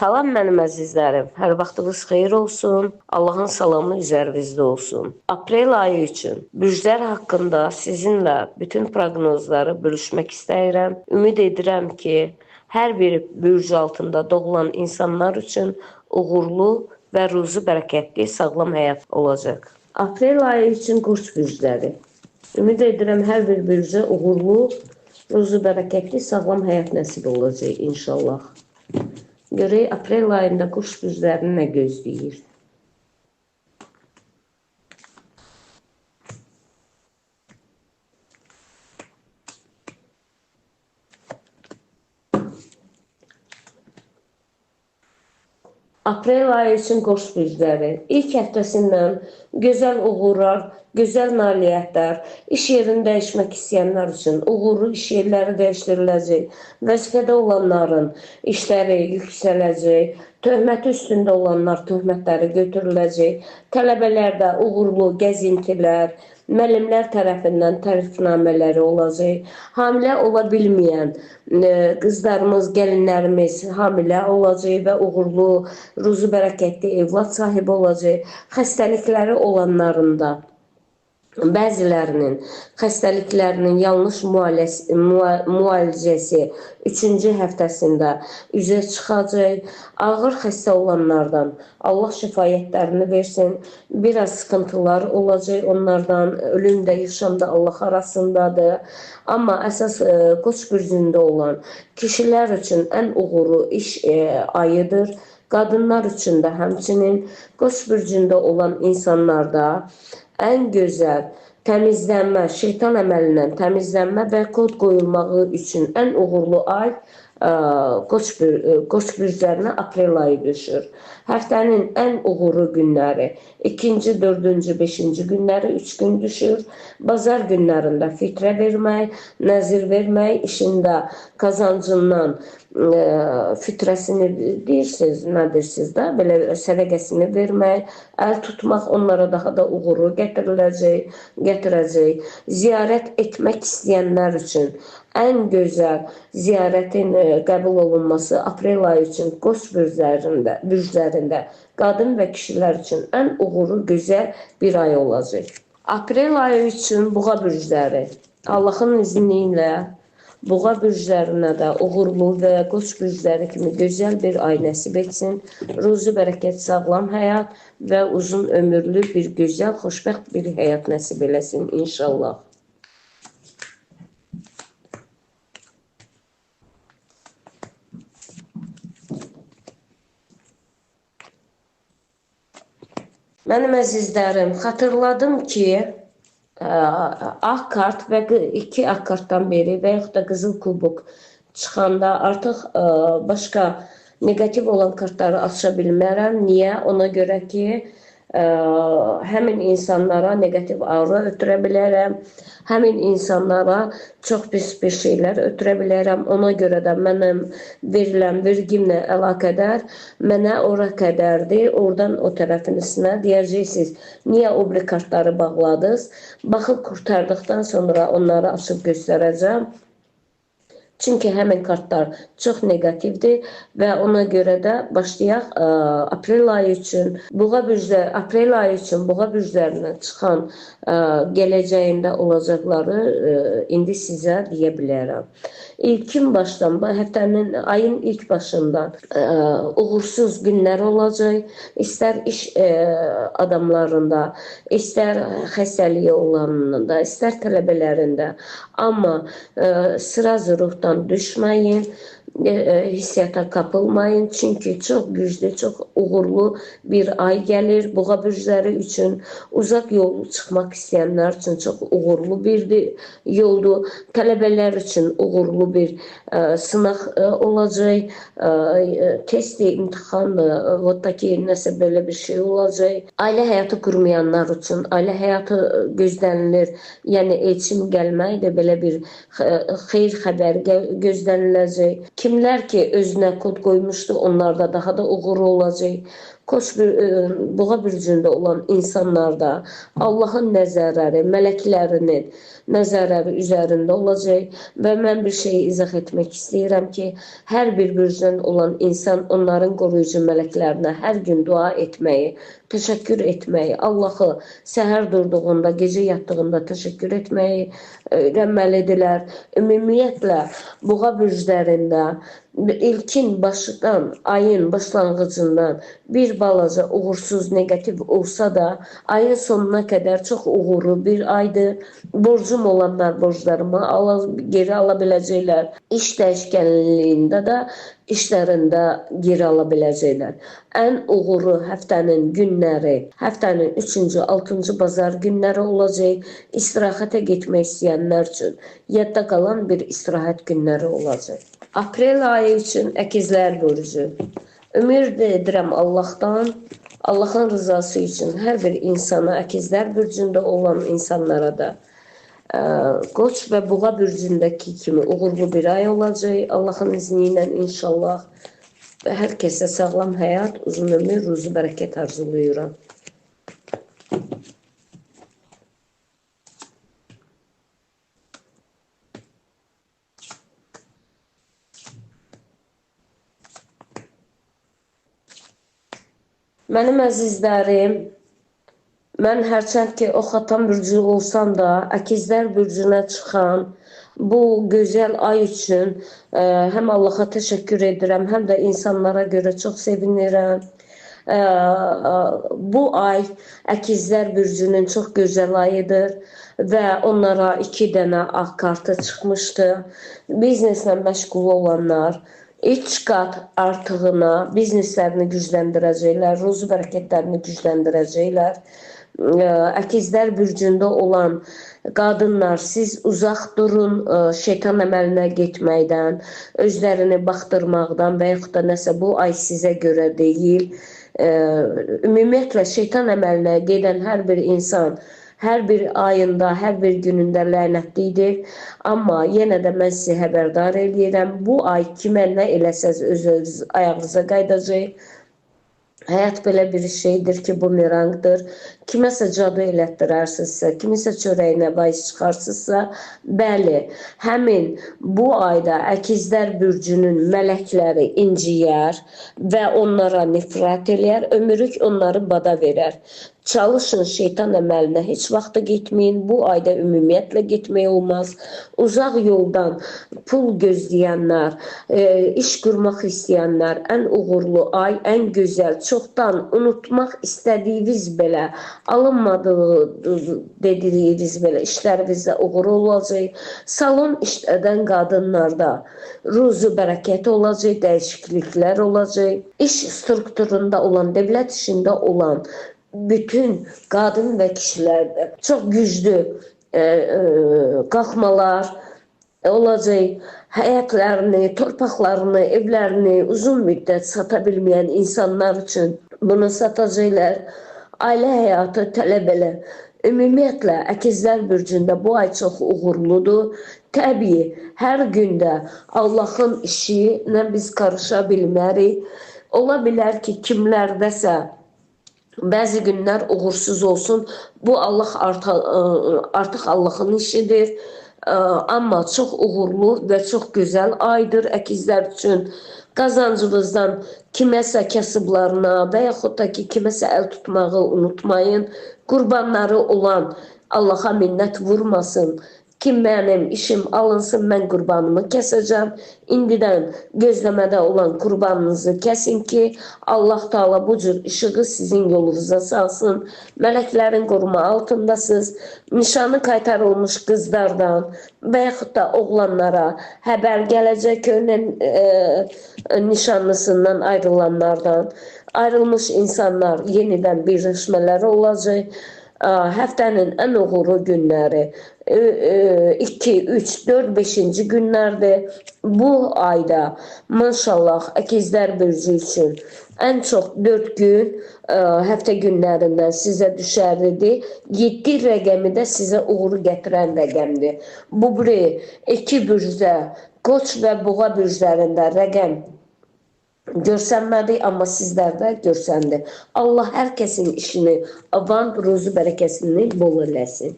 Salam mənim əzizlərim, hər vaxtınız xeyir olsun, Allahın salamı üzərinizdə olsun. Aprel ayı üçün bürclər haqqında sizinlə bütün proqnozları bölüşmək istəyirəm. Ümid edirəm ki, hər bir bürc altında doğulan insanlar üçün uğurlu və ruzi bərəkətli, sağlam həyat olacaq. Aprel ayı üçün Qoç bürcləri. Ümid edirəm hər bir bürcə uğurlu, ruzi bərəkətli, sağlam həyat nəsib olacaq inşallah. Görək aprel ayında Qoç bürclərini nə gözləyir? Aprel ayı üçün Qoç bürcləri ilk həftəsindən gözəl uğurlar, gözəl nailiyyətlər, iş yerini dəyişmək istəyənlər üçün uğurlu iş yerləri dəyişdiriləcək, vəzifədə olanların işləri yüksələcək, töhməti üstündə olanlar töhmətləri götürüləcək, tələbələrdə uğurlu gəzintilər, müəllimlər tərəfindən tərifnamələri olacaq, hamilə ola bilməyən qızlarımız, gəlinlərimiz hamilə olacaq və uğurlu, ruzi bərəkətli evlad sahibi olacaq, xəstəlikləri olanların da bəzilərinin xəstəliklərinin yanlış müalicəsi 3-cü həftəsində üzə çıxacaq. Ağır xəstə olanlardan Allah şəfaətlərini versin. Biraz sıxıntılar olacaq onlardan. Ölüm də, yaşam da Allah arasındadır. Amma əsas Qoç bürcündə olan kişilər üçün ən uğurlu iş ayıdır. Qadınlar üçün də həmçinin Qoç bürcündə olan insanlarda ən gözəl təmizlənmə, şeytan əməlindən təmizlənmə və kod qoyulmağı üçün ən uğurlu ay Qoç bürclərinə aprel ayı düşür. Həftənin ən uğurlu günləri 2-ci, 4-cü, 5-ci günləri 3 gün düşür. Bazar günlərində fitrə vermək, nəzir vermək, işində qazancından fitrəsini deyirsiniz, nə deyirsiniz də, belə sədəqəsini vermək, əl tutmaq onlara daha da uğuru gətirəcək. Ziyarət etmək istəyənlər üçün ən gözəl ziyarətin qəbul olunması aprel ayı üçün Qoç bürclərində qadın və kişilər üçün ən uğurlu, gözəl bir ay olacaq. Aprel ayı üçün Buğa bürcləri Allahın izni ilə Buğa bürclərinə də uğurlu və Qoç bürcləri kimi gözəl bir ay nəsib etsin. Ruzi bərəkət, sağlam həyat və uzun ömürlü bir gözəl, xoşbəxt bir həyat nəsib eləsin inşallah. Mənim əzizlərim, xatırladım ki, ağ kart və 2 ağ kartdan beri və yaxud da qızıl kubok çıxanda artıq başqa negativ olan kartları aça bilmərəm. Niyə? Ona görə ki, həmin insanlara negativ aura ötürə bilərəm, həmin insanlara çox pis bir şeylər ötürə bilərəm. Ona görə də mənim verilən vergimlə əlaqədar mənə ora qədərdir, oradan o tərəfinizə deyəcəksiniz, niyə o bir kartları bağladınız? Baxıb qurtardıqdan sonra onları açıb göstərəcəm. Çünki həmin kartlar çox negativdir və ona görə də başlayaq aprel ayı üçün aprel ayı üçün Buğa bürclərinə çıxan gələcəyində olacaqları indi sizə deyə bilərəm. İlkin başdan, həftənin, ayın ilk başından uğursuz günlər olacaq. İstər iş adamlarında, istər xəstəliyi olanında, istər tələbələrində. Amma sırazı ruhdan düşməyin, hissiyata kapılmayın. Çünki çox güclü, çox uğurlu bir ay gəlir. Buğa bürcləri üçün uzaq yol çıxmaq istəyənlər üçün çox uğurlu bir yoldur. Tələbələr üçün uğurlu bir sınaq olacaq. Testi, imtihanlı, votdaki nəsə belə bir şey olacaq. Ailə həyatı qurmayanlar üçün ailə həyatı gözlənilir. Yəni elçim gəlmək də belə bir xeyir xəbəri gözləniləcək. Kimlər ki özünə kod qoymuşdu, onlarda daha da uğurlu olacaq. Boğa bürcündə olan insanlarda Allahın nəzərləri, mələklərinin nəzərləri üzərində olacaq və mən bir şeyi izah etmək istəyirəm ki, hər bir bürcdən olan insan onların qoruyucu mələklərinə hər gün dua etməyi, təşəkkür etməyi, Allahı səhər durduğunda, gecə yatdığında təşəkkür etməyi öyrənməlidirlər. Ümumiyyətlə, boğa bürclərində ilkin başdan, ayın başlanğıcından bir balaca uğursuz, negativ olsa da ayın sonuna qədər çox uğurlu bir aydır. Borcum olanlar borclarımı geri ala biləcəklər. İş dəyişkənliyində də işlərində geri ala biləcəklər. Ən uğurlu həftənin günləri, həftənin 3-cü, 6-cı bazar günləri olacaq. İstirahətə getmək istəyənlər üçün yadda qalan bir istirahət günləri olacaq. Aprel ayı üçün əkizlər bürcü. Ümid edirəm Allahdan, Allahın rızası üçün hər bir insana, əkizlər bürcündə olan insanlara da Qoç və Boğa bürcündəki kimi uğurlu bir ay olacaq. Allahın izni ilə inşallah. Və hər kəsə sağlam həyat, uzun ömür, ruzu bərəkət arzulayıram. Mənim əzizlərim, mən hərçənd ki ox atan bürcü olsam da, əkizlər bürcünə çıxan bu gözəl ay üçün həm Allaha təşəkkür edirəm, həm də insanlara görə çox sevinirəm. Bu ay əkizlər bürcünün çox gözəl ayıdır və onlara 2 dənə ağ kartı çıxmışdı. Bizneslə məşğul olanlar 3 qat artığına bizneslərini gücləndirəcəklər, ruzu bərəkətlərini gücləndirəcəklər. Əkizlər bürcündə olan qadınlar, siz uzaq durun şeytan əməlinə getməkdən, özlərini baxdırmaqdan və yaxud da nəsə bu ay sizə görə deyil. Ümumiyyətlə şeytan əməlinə gedən hər bir insan hər bir ayında, hər bir günündə lənətlidir. Amma yenə də mən sizi xəbərdar edirəm. Bu ay kimə nə eləsəz öz ayağınıza qaydacaq. Həyat belə bir şeydir ki, bumerangdır. Kiməsə cadu elətdirərsinizsə, kimisə çörəyinə bahis çıxarsınızsa, bəli, həmin bu ayda əkizlər bürcünün mələkləri inciyər və onlara nifrət eləyər, ömürlük onları bada verər. Çalışın şeytan əməlinə heç vaxt getməyin. Bu ayda ümumiyyətlə getmək olmaz. Uzaq yoldan pul gözləyənlər, iş qurmaq istəyənlər, ən uğurlu ay, ən gözəl, çoxdan unutmaq istədiyiniz belə, alınmadığı dediyiniz belə işlərinizdə uğurlu olacaq. Salon işlədən qadınlarda ruzu bərəkət olacaq, dəyişikliklər olacaq. İş strukturunda olan, dövlət işində olan bütün qadın və kişilərdə çox güclü qalxmalar olacaq. Həyatlarını, torpaqlarını, evlərini uzun müddət sata bilməyən insanlar üçün bunu satacaqlar. Ailə həyatı tələb elə. Ümumiyyətlə, əkizlər bürcündə bu ay çox uğurludur. Təbii, hər gündə Allahın işinə biz qarışa bilmərik. Ola bilər ki, kimlərdəsə bəzi günlər uğursuz olsun. Bu artıq Allahın işidir. Amma çox uğurlu və çox gözəl aydır əkizlər üçün. Qazancınızdan kiməsə kasıblarına və yaxud da ki, kiməsə əl tutmağı unutmayın. Qurbanları olan Allaha minnət vurmasın. Kim mənim işim alınsın, mən qurbanımı kəsəcəm. İndidən gözləmədə olan qurbanınızı kəsin ki, Allah Taala bu cür işığı sizin yolunuza salsın. Mələklərin qoruma altındasınız. Nişanı qaytarılmış qızlardan və yaxud da oğlanlara həbər gələcək, nişanlısından ayrılanlardan. Ayrılmış insanlar yenidən birləşmələri olacaq. Həftənin ən uğurlu günləri 2, 3, 4, 5-ci günlərdir. Bu ayda maşallah əkizlər bürcü üçün ən çox 4 gün həftə günlərindən sizə düşərlidir. 7 rəqəmi də sizə uğur gətirən rəqəmdir. Bu biri 2 bürcdə, Qoç və Boğa bürclərində rəqəm görsənmədi, amma sizlərdə görsəndi. Allah hər kəsin işini, avan, ruzu bərəkəsini bol eləsin.